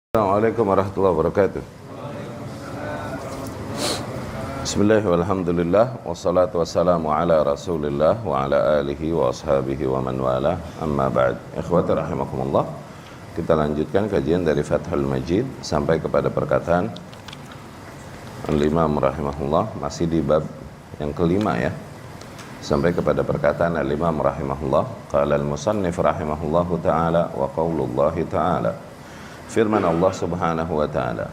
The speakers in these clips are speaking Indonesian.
Assalamualaikum warahmatullahi wabarakatuh. Bismillah walhamdulillah wassalatu wassalamu ala rasulillah wa ala alihi wa ashabihi wa man wala amma ba'd. Ikhwati rahimakumullah, kita lanjutkan kajian dari Fathul Majid sampai kepada perkataan Al-Imam rahimahullah, masih di bab yang kelima ya, sampai kepada perkataan Al-Imam rahimahullah, qala al-musannif rahimahullahu ta'ala wa qaulullahi ta'ala, firman Allah subhanahu wa ta'ala,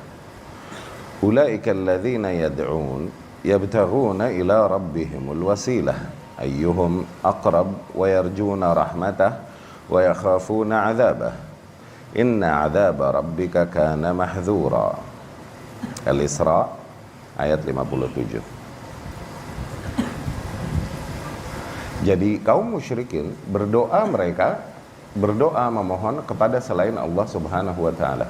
ulaika alladhina yad'un yabtaghuna ila rabbihimul wasilah ayyuhum aqrab wa yarjuna rahmatah wa yakhafuna 'adzabah inna 'adzaba rabbika kana mahdhura. Al-Isra ayat 57. Jadi kaum musyrikin berdoa memohon kepada selain Allah subhanahu wa ta'ala,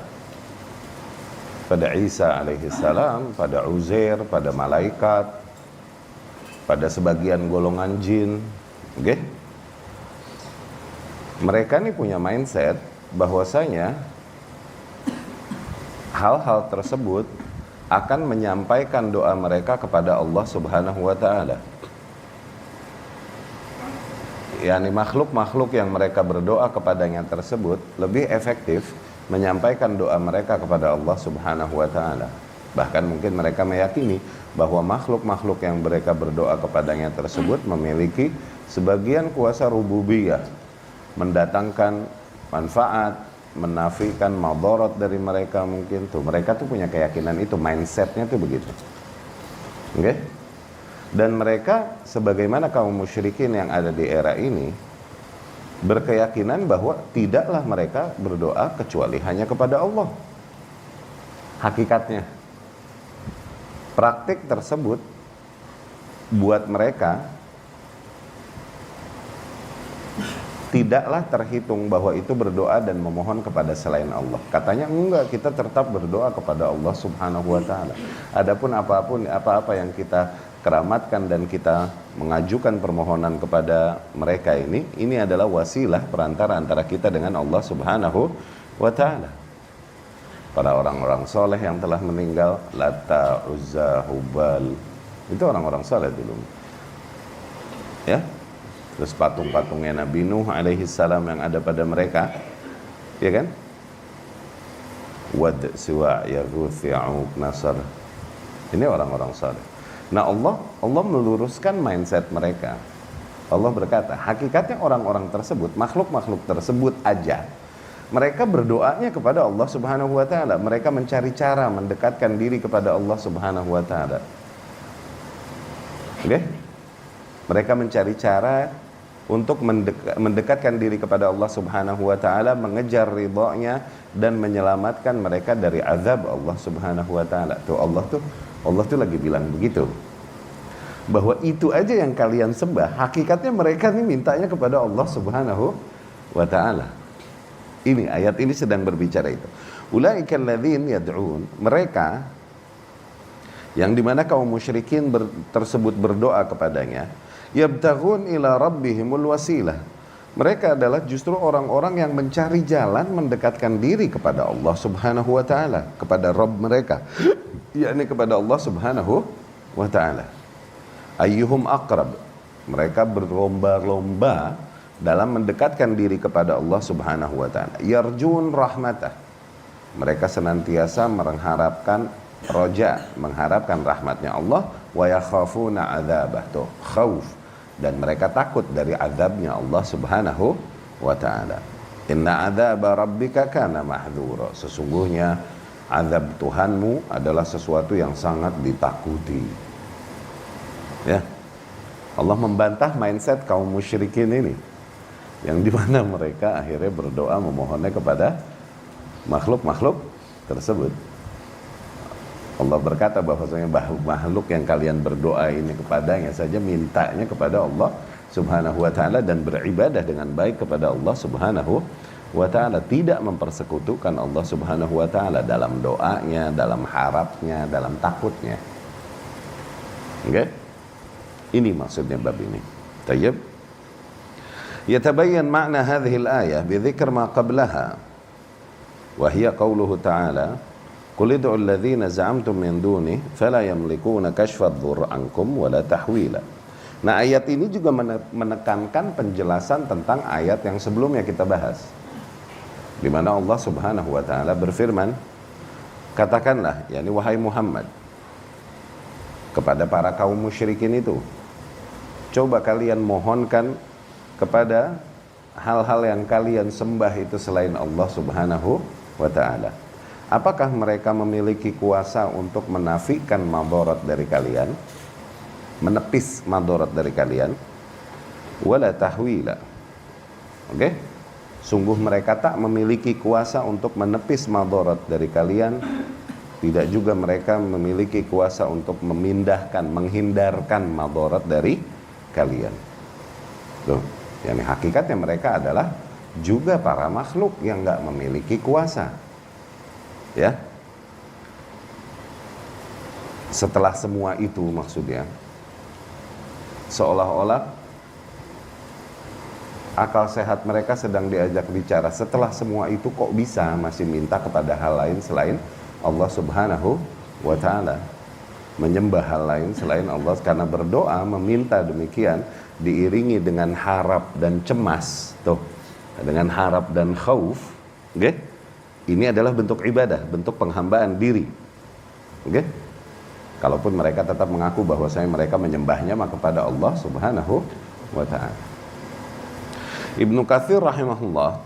pada Isa alaihi salam, pada Uzair, pada malaikat, pada sebagian golongan jin. Okay? Mereka ini punya mindset bahwasanya hal-hal tersebut akan menyampaikan doa mereka kepada Allah subhanahu wa ta'ala. Yani makhluk-makhluk yang mereka berdoa kepadanya tersebut lebih efektif menyampaikan doa mereka kepada Allah subhanahu wa ta'ala. Bahkan mungkin mereka meyakini bahwa makhluk-makhluk yang mereka berdoa kepadanya tersebut memiliki sebagian kuasa rububiyah, mendatangkan manfaat, menafikan madarat dari mereka. Mungkin tuh mereka tuh punya keyakinan itu, mindsetnya tuh begitu. Oke? Dan mereka sebagaimana kaum musyrikin yang ada di era ini berkeyakinan bahwa tidaklah mereka berdoa kecuali hanya kepada Allah. Hakikatnya praktik tersebut buat mereka tidaklah terhitung bahwa itu berdoa dan memohon kepada selain Allah. Katanya enggak, kita tetap berdoa kepada Allah subhanahu wa ta'ala. Adapun apa-apa yang kita keramatkan dan kita mengajukan permohonan kepada mereka ini adalah wasilah perantara antara kita dengan Allah subhanahu wa ta'ala. Para orang-orang soleh yang telah meninggal, Lata, Uzza, Hubal, itu orang-orang soleh dulu ya. Terus patung-patungnya Nabi Nuh alaihi salam yang ada pada mereka, ya kan? Wad, Suwa, Yaghus, Ya'uq, Nasr, ini orang-orang soleh. Nah Allah meluruskan mindset mereka. Allah berkata, hakikatnya orang-orang tersebut, makhluk-makhluk tersebut aja, mereka berdoanya kepada Allah subhanahu wa ta'ala. Mereka mencari cara mendekatkan diri kepada Allah subhanahu wa ta'ala. Oke? Mereka mencari cara untuk mendekatkan diri kepada Allah subhanahu wa ta'ala, mengejar ridhanya dan menyelamatkan mereka dari azab Allah subhanahu wa ta'ala. Allah tuh lagi bilang begitu, bahwa itu aja yang kalian sembah, hakikatnya mereka nih mintanya kepada Allah subhanahu wa ta'ala. Ini ayat ini sedang berbicara itu. Ulaikal ladzina yad'un, mereka yang dimana kaum musyrikin tersebut berdoa kepadanya, yabtaghun ila rabbihimul wasilah, mereka adalah justru orang-orang yang mencari jalan mendekatkan diri kepada Allah subhanahu wa ta'ala, kepada Rabb mereka, yakni kepada Allah subhanahu wa ta'ala. Ayyuhum aqrab, mereka berlomba-lomba dalam mendekatkan diri kepada Allah subhanahu wa ta'ala. Yarjun rahmatah, mereka senantiasa mengharapkan roja, mengharapkan rahmatnya Allah. Wa yakhafuna adzabah, tuh khauf, dan mereka takut dari azabnya Allah subhanahu wa ta'ala. Inna adzaba rabbika kana mahdhura, sesungguhnya azab Tuhanmu adalah sesuatu yang sangat ditakuti. Ya, Allah membantah mindset kaum musyrikin ini, yang dimana mereka akhirnya berdoa memohonnya kepada makhluk-makhluk tersebut. Allah berkata bahwasanya makhluk yang kalian berdoa ini kepadanya saja, mintanya kepada Allah subhanahu wa ta'ala dan beribadah dengan baik kepada Allah subhanahu wa ta'ala, tidak mempersekutukan Allah subhanahu wa ta'ala dalam doanya, dalam harapnya, dalam takutnya. Oke? Ini maksudnya bab ini. Tayyib. Yatabayyan makna hadhihi al-ayah bi dzikr ma qablaha wa hiya qauluhu ta'ala qul id'u alladhina za'amtum min duni fala yamlikuna kashfa adh-dhurri 'ankum wala tahwila. Nah, ayat ini juga menekankan penjelasan tentang ayat yang sebelumnya kita bahas, di mana Allah Subhanahu wa taala berfirman, katakanlah, yakni wahai Muhammad, kepada para kaum musyrikin itu, coba kalian mohonkan kepada hal-hal yang kalian sembah itu selain Allah Subhanahu wa taala. Apakah mereka memiliki kuasa untuk menafikan madarat dari kalian, menepis madarat dari kalian? Wala tahwila. Oke? Sungguh mereka tak memiliki kuasa untuk menepis madarat dari kalian. Tidak juga mereka memiliki kuasa untuk memindahkan, menghindarkan madarat dari kalian. Loh, yang hakikatnya mereka adalah juga para makhluk yang nggak memiliki kuasa. Ya. Setelah semua itu maksudnya, seolah-olah akal sehat mereka sedang diajak bicara. Setelah semua itu kok bisa masih minta kepada hal lain selain Allah Subhanahu wa ta'ala, menyembah hal lain selain Allah, karena berdoa meminta demikian diiringi dengan harap dan cemas, tuh, dengan harap dan khauf, okay? Ini adalah bentuk ibadah, bentuk penghambaan diri, okay? Kalaupun mereka tetap mengaku bahwasanya mereka menyembahnya maka kepada Allah Subhanahu wa ta'ala. Ibnu Katsir rahimahullah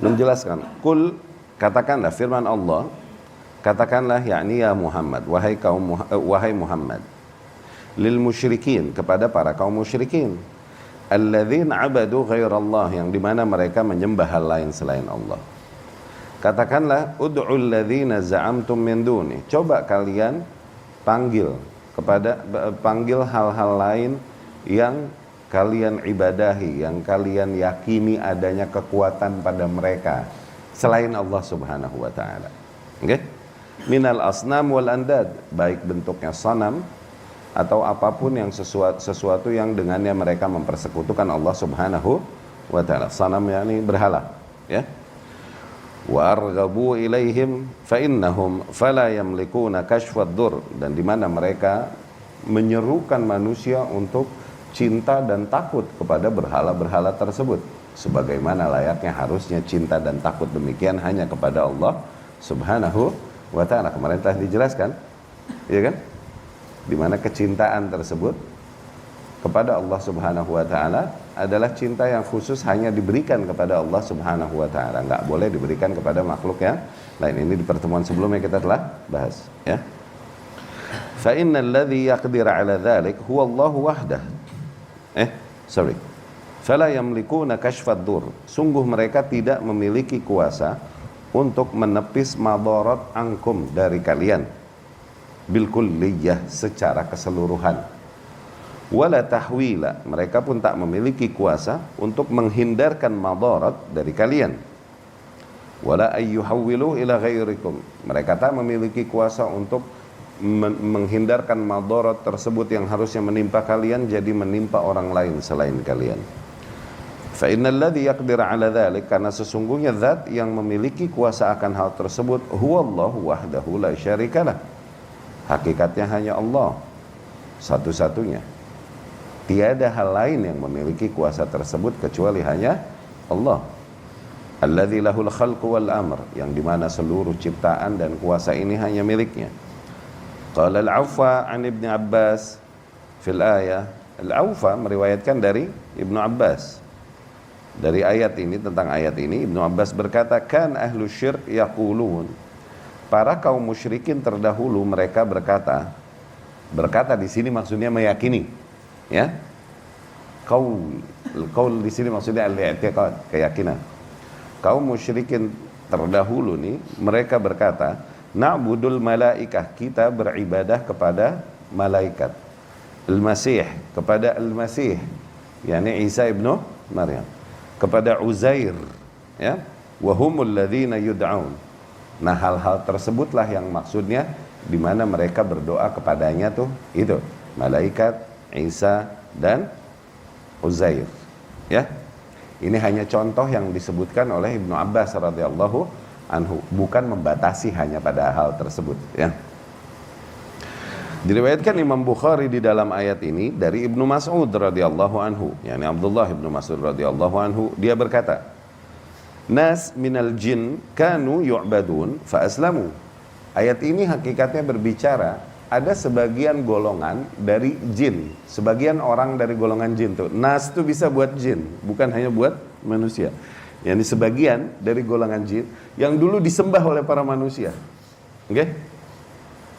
menjelaskan, kul, katakanlah, firman Allah, katakanlah, yakni ya Muhammad, wahai Muhammad, lil musyrikin, kepada para kaum musyrikin, alladzina abadu ghairallah, yang dimana mereka menyembah hal lain selain Allah. Katakanlah, ud'ul ladzina za'amtum min duni, coba kalian panggil hal-hal lain yang kalian ibadahi, yang kalian yakini adanya kekuatan pada mereka selain Allah Subhanahu wa ta'ala. Okay? Minal asnam wal andad, baik bentuknya sanam atau apapun yang sesuatu yang dengannya mereka mempersekutukan Allah Subhanahu wa ta'ala. Sanam yakni berhala, ya. Wa arghabu ilaihim fa innahum fala yamlikuna kashfad dur, dan di mana mereka menyerukan manusia untuk cinta dan takut kepada berhala-berhala tersebut, sebagaimana layaknya harusnya cinta dan takut demikian hanya kepada Allah Subhanahu wa ta'ala. Kemarin telah dijelaskan, ya kan, di mana kecintaan tersebut kepada Allah Subhanahu wa ta'ala adalah cinta yang khusus hanya diberikan kepada Allah Subhanahu wa ta'ala, nggak boleh diberikan kepada makhluk yang lain. Ini di pertemuan sebelumnya kita telah bahas, ya. Fa innal ladzi yaqdir 'ala dzalik huwa Allah wahdah. Fala yamlikuna kashfad dur, sungguh mereka tidak memiliki kuasa untuk menepis madarat ankum, dari kalian, bil kulliyah, secara keseluruhan. Wala tahwila, mereka pun tak memiliki kuasa untuk menghindarkan madarat dari kalian. Wala ayyuhawwilu ila ghairikum, mereka tak memiliki kuasa untuk menghindarkan madarat tersebut yang harusnya menimpa kalian jadi menimpa orang lain selain kalian. Fa innal ladzi yaqdir 'ala dzalik, karena sesungguhnya zat yang memiliki kuasa akan hal tersebut, huwallahu wahdahu la syarikalah, hakikatnya hanya Allah satu-satunya, tiada hal lain yang memiliki kuasa tersebut kecuali hanya Allah. Alladzi lahul khalqu wal amr, yang dimana seluruh ciptaan dan kuasa ini hanya miliknya. Qala al-Awfa an Ibn Abbas fil ayah, al-Awfa meriwayatkan dari Ibnu Abbas dari ayat ini, tentang ayat ini, Ibnu Abbas berkata, kan ahlu syirk yaqulun, para kaum musyrikin terdahulu mereka berkata di sini maksudnya meyakini, ya. Qaul di sini maksudnya al-i'tiqad, keyakinan. Kaum musyrikin terdahulu nih mereka berkata, na'budul malaikah, kita beribadah kepada malaikat, al-Masih, kepada al-Masih, yakni Isa ibnu Maryam, kepada Uzair, ya, wa humul ladzina yud'aun. Nah, hal-hal tersebutlah yang maksudnya di mana mereka berdoa kepadanya tuh, itu malaikat, Isa dan Uzair, ya. Ini hanya contoh yang disebutkan oleh Ibnu Abbas radhiyallahu anhu, bukan membatasi hanya pada hal tersebut, ya. Diriwayatkan Imam Bukhari di dalam ayat ini dari Ibnu Mas'ud radhiyallahu anhu, yakni Abdullah Ibnu Mas'ud radhiyallahu anhu, dia berkata, "Nas minal jin kanu yu'badun fa aslamu." Ayat ini hakikatnya berbicara ada sebagian golongan dari jin, sebagian orang dari golongan jin tuh. Nas itu bisa buat jin, bukan hanya buat manusia. Yani sebagian dari golongan jin yang dulu disembah oleh para manusia. Oke?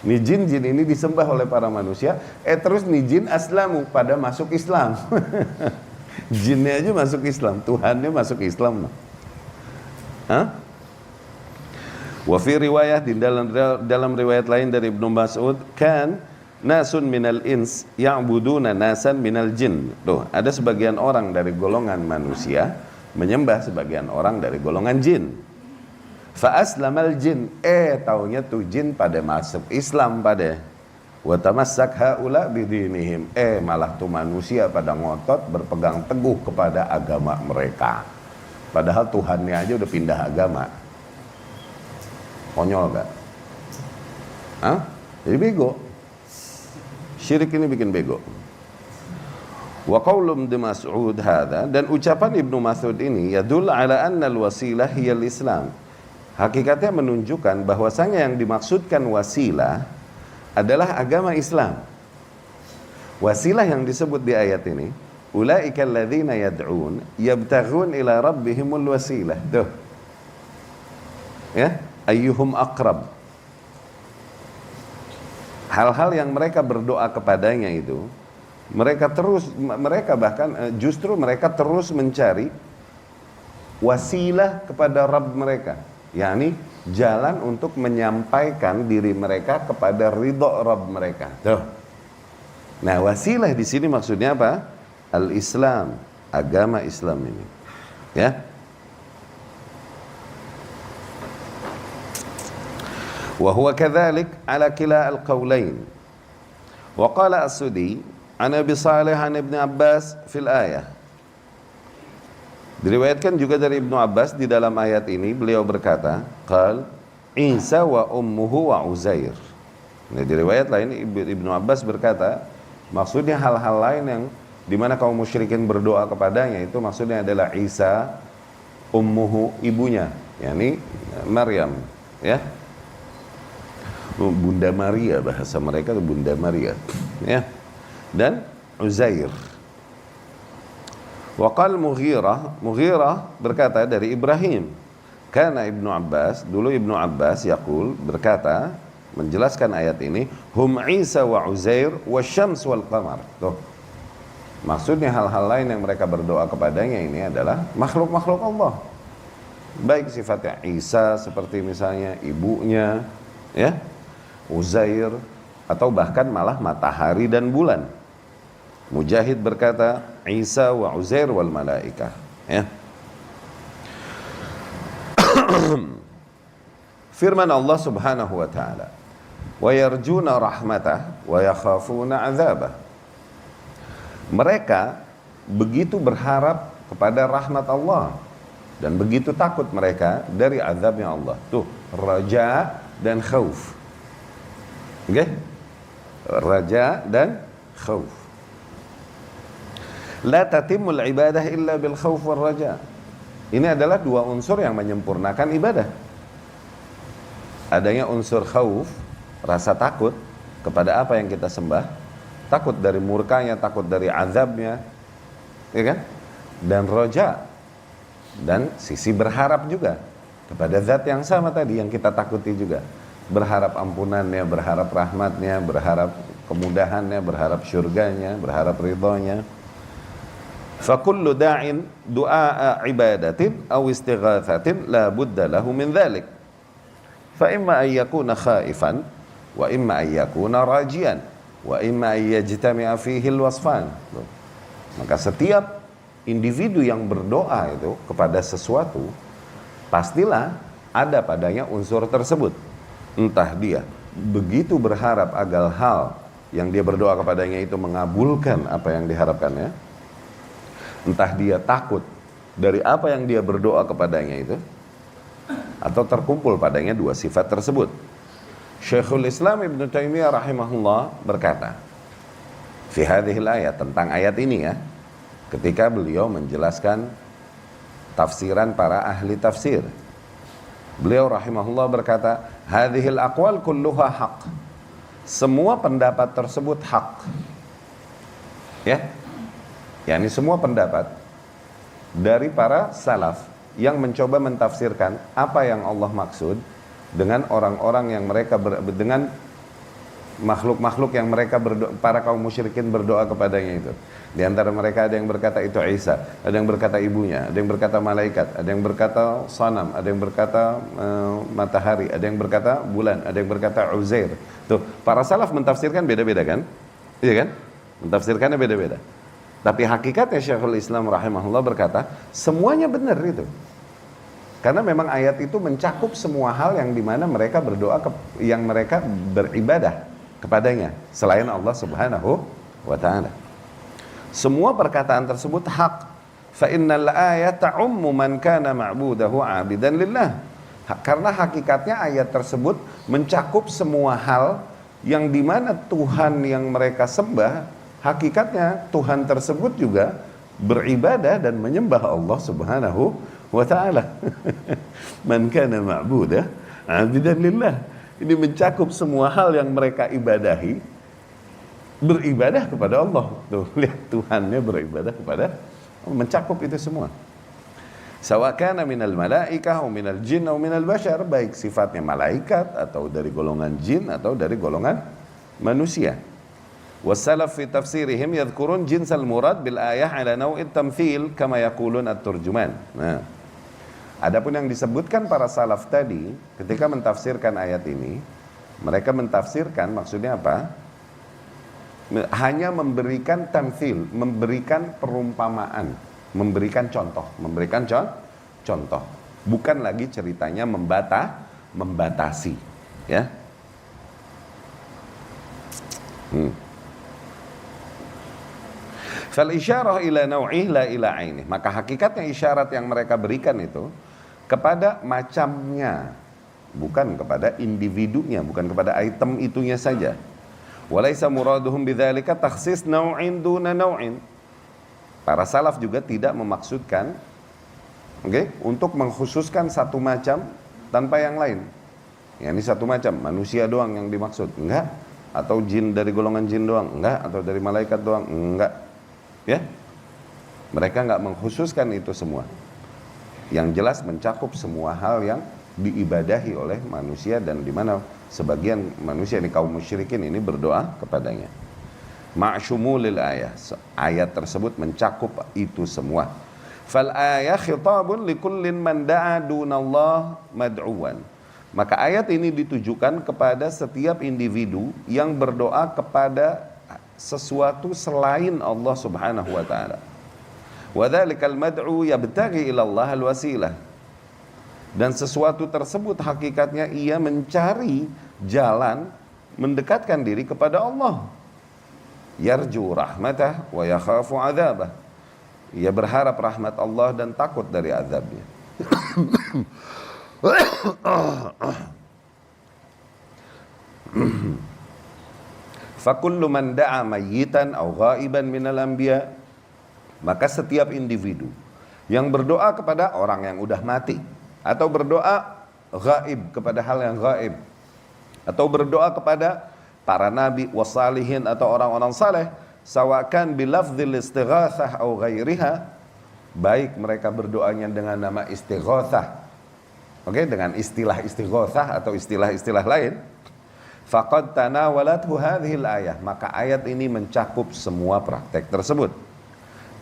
Nih jin-jin ini disembah oleh para manusia, terus nih jin aslamu, pada masuk Islam. Jinnya aja masuk Islam, Tuhannya masuk Islam. Hah? Wa fi riwayah, di dalam riwayat lain dari Ibnu Mas'ud, kan nasun minal ins ya'buduna nasan minal jin. Tuh, ada sebagian orang dari golongan manusia menyembah sebagian orang dari golongan jin. Fa aslamal jin, taunya tuh jin pada masuk Islam pada. Wa tamassak haula bidinihim, malah tuh manusia pada ngotot berpegang teguh kepada agama mereka. Padahal Tuhannya aja udah pindah agama. Konyol gak? Hah? Jadi bego. Syirik ini bikin bego. Wa qaulum di Mas'ud hadha, dan ucapan Ibnu Mas'ud ini yadul ala anna al-wasilah hiyal Islam. Hakikatnya menunjukkan bahwasanya yang dimaksudkan wasilah adalah agama Islam. Wasilah yang disebut di ayat ini, ulaika alladzina yad'un yabtaghun ila rabbihimul wasilah. Tuh. Ya, ayyuhum aqrab. Hal-hal yang mereka berdoa kepadanya itu, mereka bahkan justru mereka terus mencari wasilah kepada Rabb mereka, yakni jalan untuk menyampaikan diri mereka kepada ridho Rabb mereka. Tuh. Nah, wasilah di sini maksudnya apa? Al-Islam, agama Islam ini. Ya. Wa huwa kadzalik ala kila al-qaulain. Wa qala As-Sudi an Abi Salih an Ibnu Abbas fil ayah. Diriwayatkan juga dari Ibnu Abbas di dalam ayat ini, beliau berkata, qal Isa wa ummuhu wa Uzair. Nah, di riwayat lain Ibnu Abbas berkata, maksudnya hal-hal lain yang dimana kaum musyrikin berdoa kepadanya, itu maksudnya adalah Isa, ummuhu, ibunya, yakni Maryam, ya. Bunda Maria, bahasa mereka itu Bunda Maria, ya. Dan Uzair. Waqal Mughirah berkata dari Ibrahim, karena Ibnu Abbas, dulu Ibnu Abbas yaqul, berkata, menjelaskan ayat ini, hum Isa wa Uzair wa syams wal qamar. Tuh. Maksudnya hal-hal lain yang mereka berdoa kepadanya ini adalah makhluk-makhluk Allah. Baik sifatnya Isa seperti misalnya ibunya, ya, Uzair, atau bahkan malah matahari dan bulan. Mujahid berkata, Isa wa Uzair wal malaikah, ya. Firman Allah Subhanahu wa taala, wa yarjuna rahmatah wa yakhafuna azabah. Mereka begitu berharap kepada rahmat Allah dan begitu takut mereka dari azabnya Allah. Tuh, raja dan khauf. Oke? Raja dan khauf. La tatimul ibadah illa bil khauf wal raja. Ini adalah dua unsur yang menyempurnakan ibadah. Adanya unsur khauf, rasa takut kepada apa yang kita sembah, takut dari murkanya, takut dari azabnya, ya kan? Dan raja, dan sisi berharap juga kepada zat yang sama tadi yang kita takuti juga. Berharap ampunannya, berharap rahmatnya, berharap kemudahannya, berharap syurganya, berharap ridhonya. فَكُلُّ دَاعٍ دُعَاءَ عِبَادَةٍ أَوْ اسْتِغَاثَةٍ لَا بُدَّ لَهُ مِنْ ذَلِكَ فَإِمَّا أَنْ يَكُونَ خَائِفًا وَإِمَّا أَنْ يَكُونَ رَاجِيًا وَإِمَّا أَنْ يَجْتَمِعَ فِيهِ الْوَصْفَانِ. Maka setiap individu yang berdoa itu kepada sesuatu, pastilah ada padanya unsur tersebut. Entah dia begitu berharap agar hal yang dia berdoa kepadanya itu mengabulkan apa yang diharapkannya, entah dia takut dari apa yang dia berdoa kepadanya itu, atau terkumpul padanya dua sifat tersebut. Syekhul Islam Ibnu Taimiyah rahimahullah berkata fi hadhil ayat, tentang ayat ini ya, ketika beliau menjelaskan tafsiran para ahli tafsir, beliau rahimahullah berkata, hadhil aqwal kulluha haq, semua pendapat tersebut hak, ya, yakni semua pendapat dari para salaf yang mencoba mentafsirkan apa yang Allah maksud dengan orang-orang yang mereka dengan makhluk-makhluk yang mereka para kaum musyrikin berdoa kepadanya itu. Di antara mereka ada yang berkata itu Isa, ada yang berkata ibunya, ada yang berkata malaikat, ada yang berkata sanam, ada yang berkata matahari, ada yang berkata bulan, ada yang berkata Uzair. Tuh, para salaf mentafsirkan beda-beda kan? Iya kan? Mentafsirkannya beda-beda. Tapi hakikatnya Syekhul Islam rahimahullah berkata, semuanya benar itu. Karena memang ayat itu mencakup semua hal yang dimana mereka berdoa, yang mereka beribadah kepadanya selain Allah Subhanahu wa ta'ala. Semua perkataan tersebut hak. Fa innal ayata ummu man kana ma'budahu 'abidan lillah. Karena hakikatnya ayat tersebut mencakup semua hal yang dimana Tuhan yang mereka sembah, hakikatnya Tuhan tersebut juga beribadah dan menyembah Allah Subhanahu wa ta'ala. Man kana ma'budah 'abidan lillah. Ini mencakup semua hal yang mereka ibadahi, beribadah kepada Allah. Tuh, lihat Tuhannya beribadah kepada Allah, mencakup itu semua. Sawakana minal malaikah atau minal jin atau minal bashar, baik sifatnya malaikat atau dari golongan jin atau dari golongan manusia. Wassalaf fi tafsirihim yadhkurun jinsal murad bil ayah ala naw'it tamthil kama yaqulun at-turjuman. Nah, adapun yang disebutkan para salaf tadi ketika mentafsirkan ayat ini, mereka mentafsirkan maksudnya apa? Hanya memberikan tamthil, memberikan perumpamaan, memberikan contoh, contoh. Bukan lagi ceritanya membatasi, ya. Fal isyarah ila naw'ih la ila ainih. Maka hakikatnya isyarat yang mereka berikan itu kepada macamnya, bukan kepada individunya, bukan kepada item itunya saja. Walaysa muraduhum bidzalika takhsis naw'in duna naw'in. Para salaf juga tidak memaksudkan untuk mengkhususkan satu macam tanpa yang lain. Ya, ini satu macam, manusia doang yang dimaksud, enggak, atau jin dari golongan jin doang, enggak, atau dari malaikat doang, enggak. Ya, mereka nggak mengkhususkan itu semua. Yang jelas mencakup semua hal yang diibadahi oleh manusia dan di mana sebagian manusia ini kaum musyrikin ini berdoa kepadanya. Ma'syumulil ayah, ayat tersebut mencakup itu semua. Fal ayah khitabun likullin man da'a dunallah mad'uwan. Maka ayat ini ditujukan kepada setiap individu yang berdoa kepada sesuatu selain Allah Subhanahu wa ta'ala. Wa dzalikal mad'u yabtaghi ila Allah al-wasilah. Dan sesuatu tersebut hakikatnya ia mencari jalan mendekatkan diri kepada Allah. Yarju rahmatah wa yakhafu adzabah. Ia berharap rahmat Allah dan takut dari azabnya. Fakullu man da'a mayyitan aw ghaiban minal anbiya, maka setiap individu yang berdoa kepada orang yang udah mati atau berdoa gaib kepada hal yang gaib atau berdoa kepada para nabi wasalihin atau orang-orang saleh, sawakan bilafdzil istighatsah aw ghairiha, baik mereka berdoanya dengan nama istighatsah, dengan istilah istighatsah atau istilah-istilah lain, faqad tanawalathu hadhil ayah, maka ayat ini mencakup semua praktek tersebut.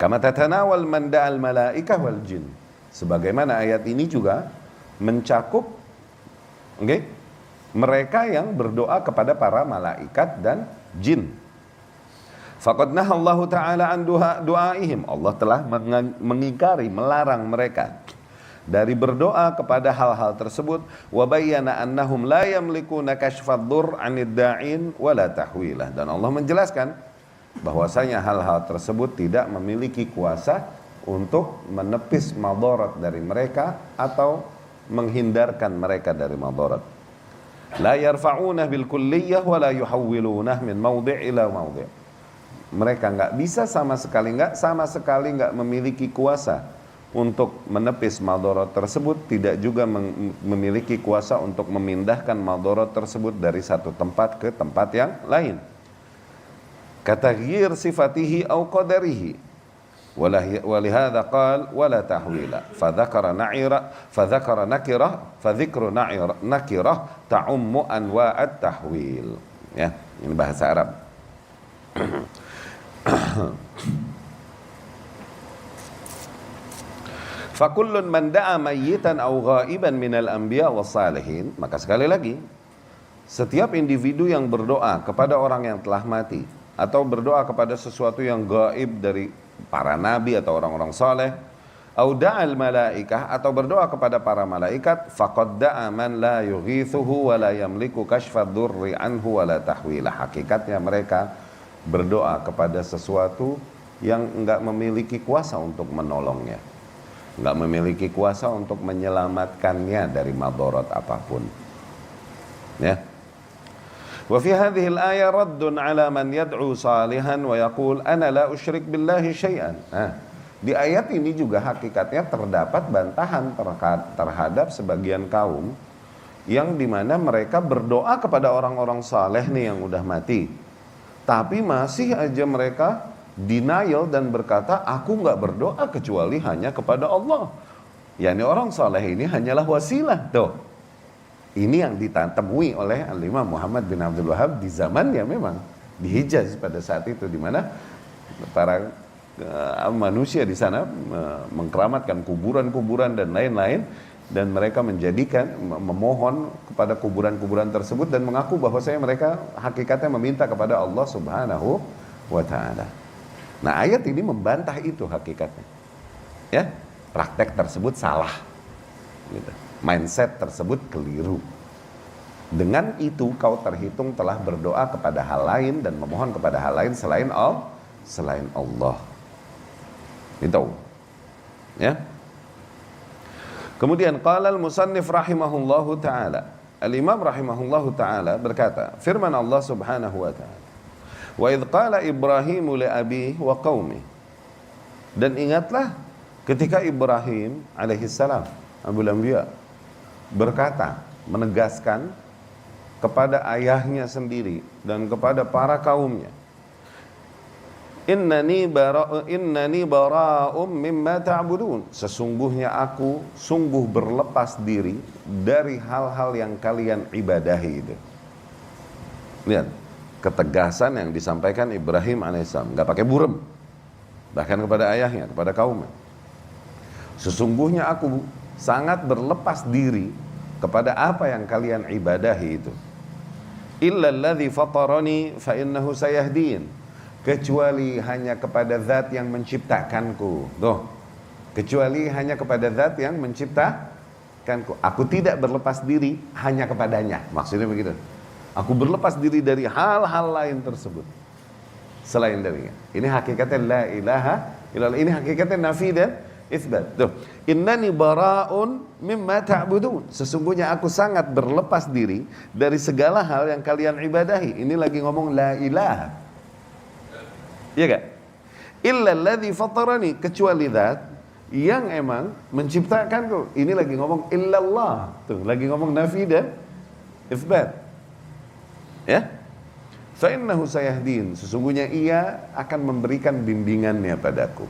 Kama tatanawal man da'al malaikah wal jin, sebagaimana ayat ini juga mencakup mereka yang berdoa kepada para malaikat dan jin. Faqad nahallahu ta'ala an du'aihim, Allah telah mengingkari, melarang mereka dari berdoa kepada hal-hal tersebut. Wa bayyana annahum la yamlikuna kashfad dur 'anid da'in wala tahwilah, dan Allah menjelaskan bahwasanya hal-hal tersebut tidak memiliki kuasa untuk menepis madarat dari mereka atau menghindarkan mereka dari madarat. La yarfa'unah bil kulliyah wa la yuhawwilunah min mawdi' ila mawdi'. Mereka nggak bisa sama sekali nggak memiliki kuasa untuk menepis madarat tersebut, tidak juga memiliki kuasa untuk memindahkan madarat tersebut dari satu tempat ke tempat yang lain. Kataghyir sifatihi au qadarihi. ولهذا قال ولا تحويل فذكر نكرة فذكر نكرة تعم أنواع التحويل. Ya, ini bahasa Arab. Fakullun man da'a mayyitan aw ghaiban minal anbiya wassalihin. Maka sekali lagi, setiap individu yang berdoa kepada orang yang telah mati atau berdoa kepada sesuatu yang gaib dari para nabi atau orang-orang saleh, au da'al malaikah, atau berdoa kepada para malaikat, faqad da'a man la yughithuhu wa la yamliku kashfa dzurri anhu wa la tahwila. Hakikatnya mereka berdoa kepada sesuatu yang enggak memiliki kuasa untuk menolongnya, enggak memiliki kuasa untuk menyelamatkannya dari madarat apapun. Ya. Wa fi hadhihi al-ayah raddun ala man yad'u salihan wa yaqul ana la usyrik billahi syai'an. Di ayat ini juga hakikatnya terdapat bantahan terhadap sebagian kaum yang dimana mereka berdoa kepada orang-orang saleh nih yang udah mati, tapi masih aja mereka denial dan berkata aku nggak berdoa kecuali hanya kepada Allah. Yani orang saleh ini hanyalah wasilah. Tuh. Ini yang ditemui oleh Al-Imam Muhammad bin Abdul Wahhab di zamannya, memang di Hijaz pada saat itu, di mana para manusia di sana mengkeramatkan kuburan-kuburan dan lain-lain, dan mereka memohon kepada kuburan-kuburan tersebut dan mengaku bahwasanya mereka hakikatnya meminta kepada Allah Subhanahu wa taala. Nah, ayat ini membantah itu hakikatnya. Ya, praktek tersebut salah. Gitu. Mindset tersebut keliru. Dengan itu kau terhitung telah berdoa kepada hal lain dan memohon kepada hal lain selain Allah. Itu. Ya. Kemudian qala al-musannif rahimahullahu taala. Al-Imam rahimahullahu taala berkata, firman Allah Subhanahu wa taala. Wa idz qala Ibrahim li abihi wa qaumihi. Dan ingatlah ketika Ibrahim alaihi salam, Abul Anbiya, berkata, menegaskan kepada ayahnya sendiri dan kepada para kaumnya, innani bara'um mimma ta'budun. Sesungguhnya aku sungguh berlepas diri dari hal-hal yang kalian ibadahi itu. Lihat ketegasan yang disampaikan Ibrahim alaihissalam, nggak pakai burem, bahkan kepada ayahnya, kepada kaumnya. Sesungguhnya aku sangat berlepas diri kepada apa yang kalian ibadahi itu. Illa alladhi fatarani fa innahu sayahdin. Kecuali hanya kepada zat yang menciptakanku. Tuh. Kecuali hanya kepada zat yang menciptakanku. Aku tidak berlepas diri hanya kepadanya. Maksudnya begitu. Aku berlepas diri dari hal-hal lain tersebut selain darinya. Ini hakikatnya la ilaha illallah. Ini hakikatnya nafi dan isbat. Tuh. Innani bara'un mimma ta'budun. Sesungguhnya aku sangat berlepas diri dari segala hal yang kalian ibadahi. Ini lagi ngomong la ilaha. Iya gak? Illa alladhi fatarani, kecuali zat yang emang menciptakanku. Ini lagi ngomong illallah. Tuh, lagi ngomong nafi dan isbat. Ya? Fa innahu sayahdin. Sesungguhnya ia akan memberikan bimbingannya padaku.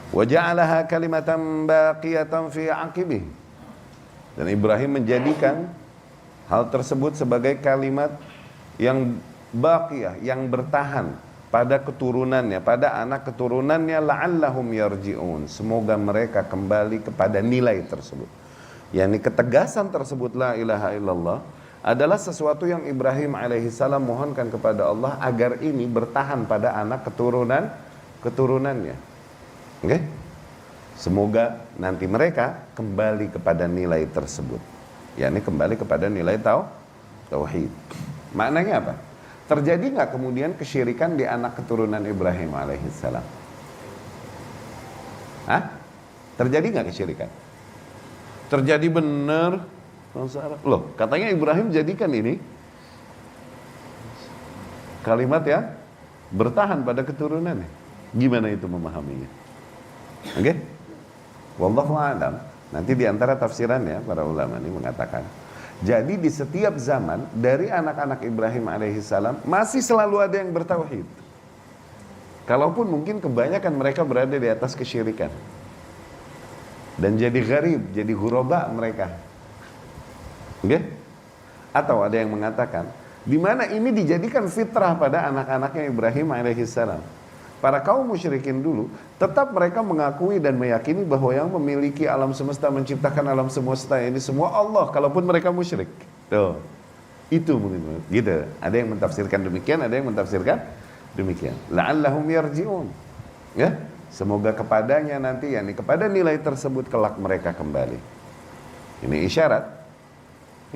Wa ja'alaha kalimatan baqiyatan fi 'aqibih. Dan Ibrahim menjadikan hal tersebut sebagai kalimat yang baqiyah, yang bertahan pada keturunannya, pada anak keturunannya, la'allahum yarji'un. Semoga mereka kembali kepada nilai tersebut. yakni ketegasan tersebut la ilaha illallah adalah sesuatu yang Ibrahim alaihissalam mohonkan kepada Allah agar ini bertahan pada anak keturunannya. Oke? Semoga nanti mereka kembali kepada nilai tersebut, yakni kembali kepada nilai tauhid. Maknanya apa? Terjadi nggak kemudian kesyirikan di anak keturunan Ibrahim alaihissalam? Hah? Terjadi nggak kesyirikan? Terjadi benar. Loh, katanya Ibrahim jadikan ini kalimat yang bertahan pada keturunannya. Gimana itu memahaminya? Oke? Wallahu a'lam. Nanti di antara tafsirannya para ulama ini mengatakan, jadi di setiap zaman dari anak-anak Ibrahim alaihissalam masih selalu ada yang bertauhid. Kalaupun mungkin kebanyakan mereka berada di atas kesyirikan. Dan jadi gharib, jadi ghuraba mereka. Oke? Atau ada yang mengatakan, di mana ini dijadikan fitrah pada anak-anaknya Ibrahim alaihissalam. Para kaum musyrikin dulu tetap mereka mengakui dan meyakini bahwa yang memiliki alam semesta, menciptakan alam semesta ini semua Allah, kalaupun mereka musyrik. Tuh. Itu mungkin gitu. Ada yang mentafsirkan demikian, ada yang mentafsirkan demikian. La'allahum yarji'un. Ya, semoga kepadanya nanti, yakni kepada nilai tersebut kelak mereka kembali. Ini isyarat.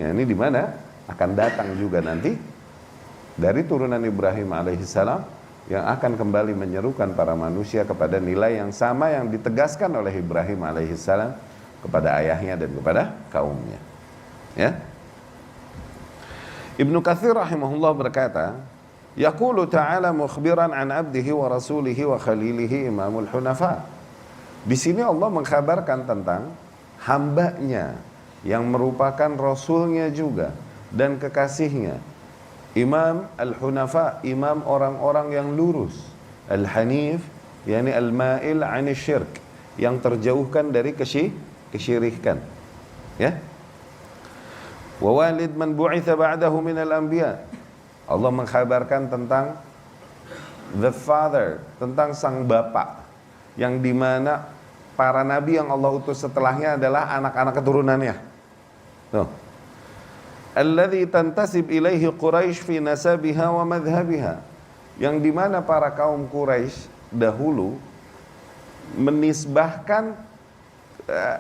Ya, ini di mana akan datang juga nanti dari turunan Ibrahim alaihissalam yang akan kembali menyerukan para manusia kepada nilai yang sama yang ditegaskan oleh Ibrahim alaihissalam kepada ayahnya dan kepada kaumnya. Ya. Ibnu Katsir rahimahullah berkata, yaqulu ta'ala mukhbiran an 'abdihi wa rasulihi wa khalilihi imamul hunafa. Di sini Allah mengkhabarkan tentang hambanya yang merupakan rasulnya juga dan kekasihnya, Imam al-Hunafa, imam orang-orang yang lurus. Al-Hanif, yakni al-Ma'il 'anil syirk, yang terjauhkan dari kesyirikan. Ya. Wa walid man bu'itsa ba'dahu minal anbiya. Allah mengkhabarkan tentang the father, tentang sang bapak, yang dimana para nabi yang Allah utus setelahnya adalah anak-anak keturunannya. Tuh. Alladzi tantasib ilaihi Quraisy fi nasabiha wa madhhabiha, yang dimana para kaum Quraisy dahulu menisbahkan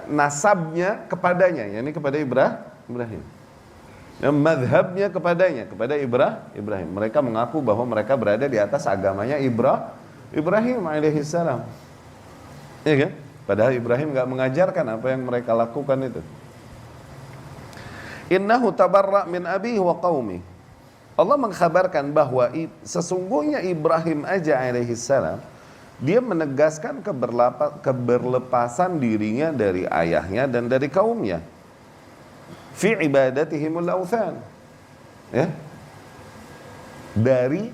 nasabnya kepadanya, yakni kepada Ibrahim. Yang madhabnya kepadanya, kepada Ibrahim. Mereka mengaku bahwa mereka berada di atas agamanya Ibrahim alaihissalam. Ya kan? Padahal Ibrahim enggak mengajarkan apa yang mereka lakukan itu. Innahu tabarra' min abihi wa qaumi. Allah mengkhabarkan bahwa sesungguhnya Ibrahim aja alaihissalam, dia menegaskan keberlepasan dirinya dari ayahnya dan dari kaumnya. Fi ibadatihimul awthan. Ya. Dari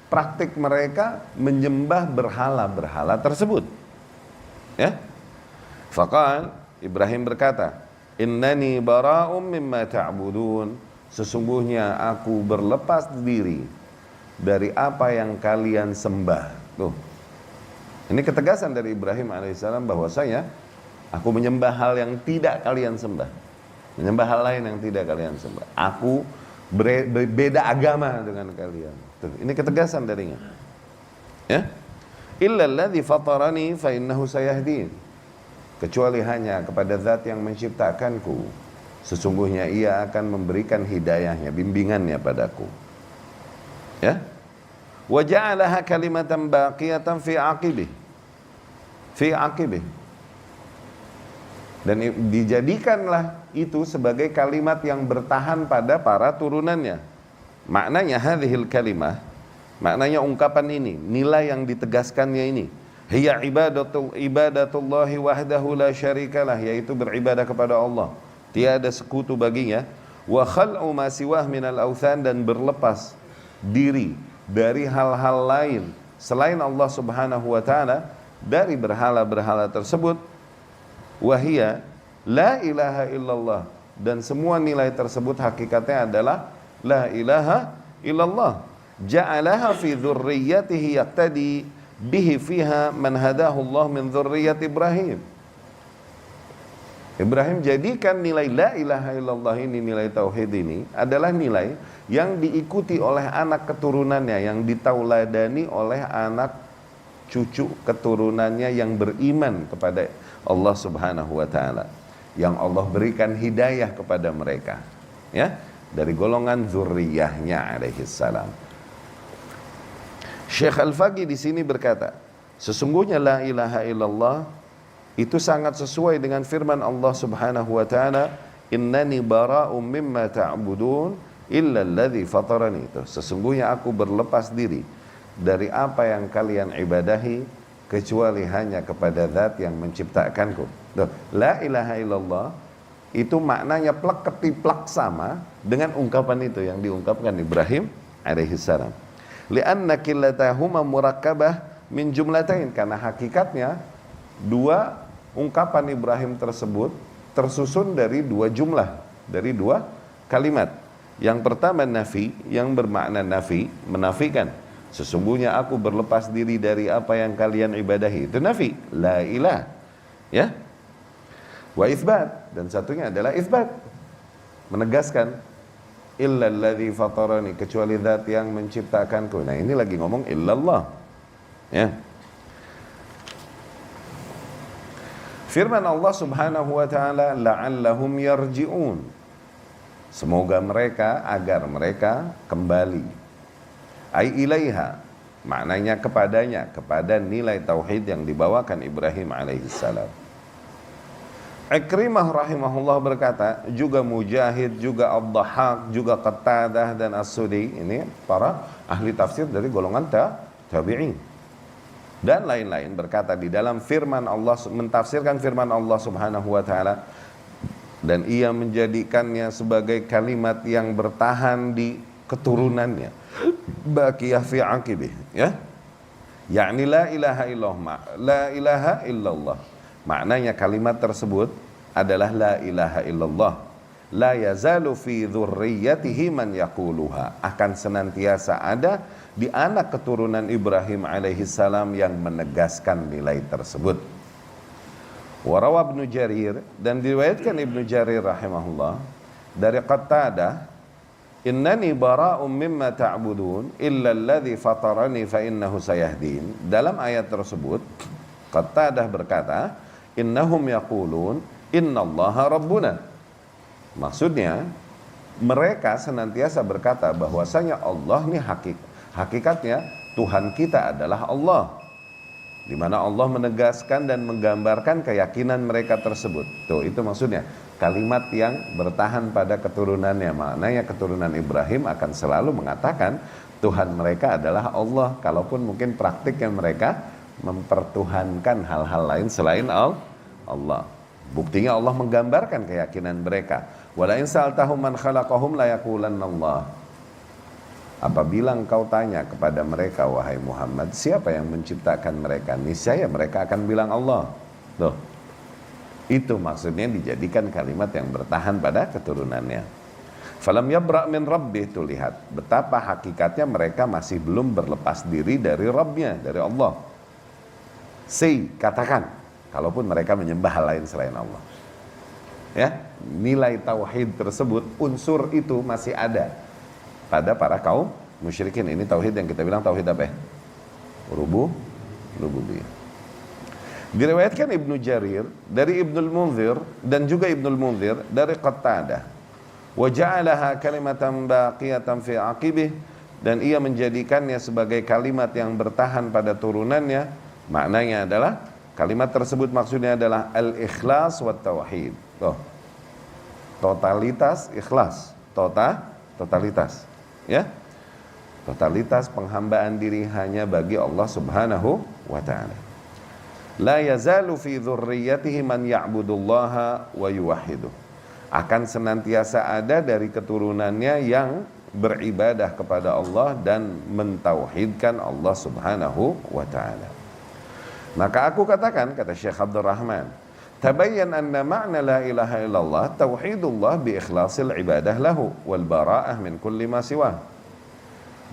praktik mereka menyembah berhala-berhala tersebut. Ya. Faqal, Ibrahim berkata, innani bara'um mimma ta'budun. Sesungguhnya aku berlepas diri dari apa yang kalian sembah. Tuh. Ini ketegasan dari Ibrahim alaihissalam bahwasanya aku menyembah hal yang tidak kalian sembah. Menyembah hal lain yang tidak kalian sembah. Aku beda agama dengan kalian. Tuh, ini ketegasan darinya. Ya. Illa alladzi fatarani fa innahu sayahdin. Kecuali hanya kepada zat yang menciptakanku, sesungguhnya ia akan memberikan hidayahnya, bimbingannya padaku. Ya. Wa ja'alaha kalimatan baqiyatan fi aqibih. Fi aqibih. Dan dijadikanlah itu sebagai kalimat yang bertahan pada para turunannya. Maknanya hadhil kalimah, maknanya ungkapan ini, nilai yang ditegaskannya ini, hiya ibadatullahi wahdahu la syarikalah, yaitu beribadah kepada Allah, tiada sekutu baginya, wa khal'u ma siwah minal awthan, dan berlepas diri dari hal-hal lain selain Allah Subhanahu wa taala dari berhala-berhala tersebut, wahia la ilaha illallah, dan semua nilai tersebut hakikatnya adalah la ilaha illallah. Ja'alaha fi dzurriyyatihi yaqtadi bihi fiha man hadahu Allah min dzurriyyat Ibrahim. Ibrahim jadikan nilai la ilaha illallah ini, nilai tauhid ini adalah nilai yang diikuti oleh anak keturunannya, yang ditauladani oleh anak cucu keturunannya yang beriman kepada Allah Subhanahu wa taala, yang Allah berikan hidayah kepada mereka, ya, dari golongan zurriyahnya alaihissalam. Syekh Al-Faqih di sini berkata, sesungguhnya la ilaha illallah Itu sangat sesuai dengan firman Allah Subhanahu wa taala, "Innani bara'um mimma ta'budun illa alladzi fatarani." Itu sesungguhnya aku berlepas diri dari apa yang kalian ibadahi kecuali hanya kepada zat yang menciptakanku. Tuh, la ilaha illallah itu maknanya plek ketiplak sama dengan ungkapan itu yang diungkapkan Ibrahim alaihi salam. Li'anna killatahuma murakkabah min jumlatain, karena hakikatnya dua ungkapan Ibrahim tersebut tersusun dari dua jumlah, dari dua kalimat. Yang pertama nafi, yang bermakna nafi, menafikan. Sesungguhnya aku berlepas diri dari apa yang kalian ibadahi. Itu nafi, la ilah. Ya. Wa itsbat, dan satunya adalah itsbat, menegaskan illa alladzi fatarani, kecuali zat yang menciptakanku. Nah, ini lagi ngomong illallah. Ya. Firman Allah Subhanahu wa taala, la'allahum yarji'un. Semoga mereka, agar mereka kembali. Ai ilaiha, maknanya kepadanya, kepada nilai tauhid yang dibawakan Ibrahim alaihi salam. Ikrimah rahimahullah berkata, juga Mujahid, juga Ad-Dhahhak, juga Qatadah dan As-Sudi, ini para ahli tafsir dari golongan tabi'in dan lain-lain, berkata di dalam firman Allah, mentafsirkan firman Allah Subhanahu wa taala, dan ia menjadikannya sebagai kalimat yang bertahan di keturunannya, baqiyah fi aqibih, ya, yakni la ilaha illallah, la ilaha illallah. Maknanya kalimat tersebut adalah la ilaha illallah, la yazalu fi dzurriyyatihi man yaquluha, akan senantiasa ada di anak keturunan Ibrahim alaihi salam yang menegaskan nilai tersebut. Warawa Ibnu Jarir, dan diriwayatkan Ibnu Jarir rahimahullah dari Qatadah, innani bara'um mimma ta'budun illa alladzi fatarani fa innahu sayahdin. Dalam ayat tersebut Qatadah berkata, innahum yaqulun innallaha rabbuna. Maksudnya mereka senantiasa berkata bahwasanya Allah ini hakikatnya Tuhan kita adalah Allah, di mana Allah menegaskan dan menggambarkan keyakinan mereka tersebut. Tuh, itu maksudnya kalimat yang bertahan pada keturunannya. Maknanya keturunan Ibrahim akan selalu mengatakan Tuhan mereka adalah Allah, kalaupun mungkin praktiknya mereka mempertuhankan hal-hal lain selain Allah. Buktinya Allah menggambarkan keyakinan mereka. Wala in sa'altahum man khalaqahum la yaqulanna Allah. Apabila engkau tanya kepada mereka, wahai Muhammad, siapa yang menciptakan mereka? Niscaya mereka akan bilang Allah. Tuh. Itu maksudnya dijadikan kalimat yang bertahan pada keturunannya. Falam yabra' min rabbih, tuh lihat betapa hakikatnya mereka masih belum berlepas diri dari Rabbnya, dari Allah. Katakan, kalaupun mereka menyembah hal lain selain Allah. Ya, nilai tauhid tersebut, unsur itu masih ada pada para kaum musyrikin. Ini tauhid yang kita bilang tauhid apa ya? Rububiyah. Diriwayatkan Ibnu Jarir dari Ibnul Munzir dan juga Ibnul Munzir dari Qatadah, wa ja'alaha kalimatan baqiyatan fi aqibih, dan ia menjadikannya sebagai kalimat yang bertahan pada turunannya. Maknanya adalah kalimat tersebut maksudnya adalah al-ikhlas wa tauhid. Totalitas ikhlas, totalitas, ya, totalitas penghambaan diri hanya bagi Allah Subhanahu wa ta'ala. La yazalu fi dzurriyyatihi man ya'budullaha wa yuwahhiduh. Akan senantiasa ada dari keturunannya yang beribadah kepada Allah dan mentauhidkan Allah Subhanahu wa ta'ala. Maka aku katakan, kata Syekh Abdul Rahman, tabayyan anna ma'na la ilaha illallah tauhidullah bi ikhlasil ibadah lahu wal bara'ah min kulli ma siwah.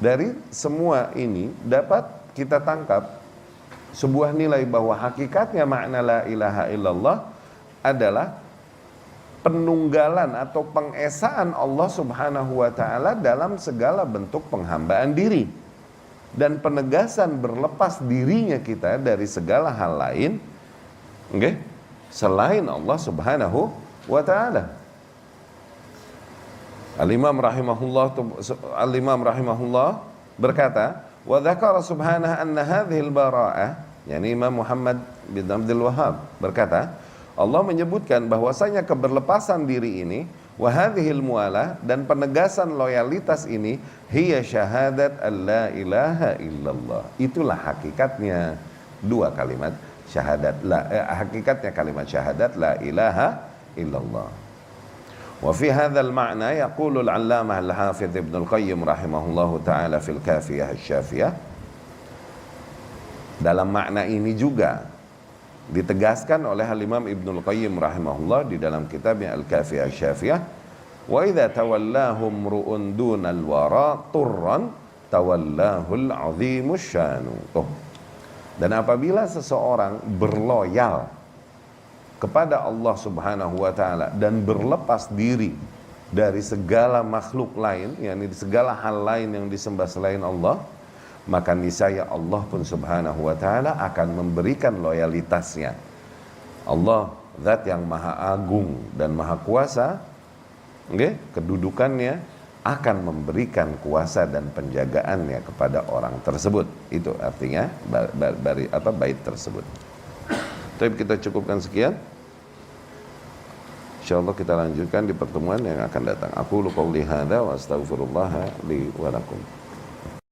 Dari semua ini dapat kita tangkap sebuah nilai bahwa hakikatnya makna la ilaha illallah adalah penunggalan atau pengesaan Allah Subhanahu wa ta'ala dalam segala bentuk penghambaan diri, dan penegasan berlepas dirinya kita dari segala hal lain, okay, selain Allah Subhanahu wa ta'ala. Al-Imam rahimahullah berkata, wa dzakara subhanahu anna hadhil bara'ah yakni Imam Muhammad bin Abdul Wahhab berkata, Allah menyebutkan bahwasanya keberlepasan diri ini, wa hadhil mualah, dan penegasan loyalitas ini, hiya syahadat alla ilaha illallah. Itulah hakikatnya dua kalimat syahadat hakikatnya kalimat syahadat la ilaha illallah. Wa fi hadzal ma'na yaqulu al-'allamah al-hafidz Ibnu al-Qayyim rahimahullahu taala fil Kafiyah asy-Syafiyah. Dalam makna ini juga ditegaskan oleh Al-Imam Ibnu al-Qayyim rahimahullah di dalam kitabnya Al-Kafiyah asy-Syafiyah, wa idza tawallahum ru'un dunal wara turran tawallahul 'azimus syanu. Dan apabila seseorang berloyal kepada Allah Subhanahu wa taala dan berlepas diri dari segala makhluk lain, yakni segala hal lain yang disembah selain Allah, maka niscaya Allah pun Subhanahu wa taala akan memberikan loyalitasnya. Allah zat yang maha agung dan maha kuasa, kedudukannya akan memberikan kuasa dan penjagaannya kepada orang tersebut. Itu artinya bait tersebut. Tapi kita cukupkan sekian. Insyaallah kita lanjutkan di pertemuan yang akan datang. Aku qouli hadza wa astaghfirullah li wa lakum.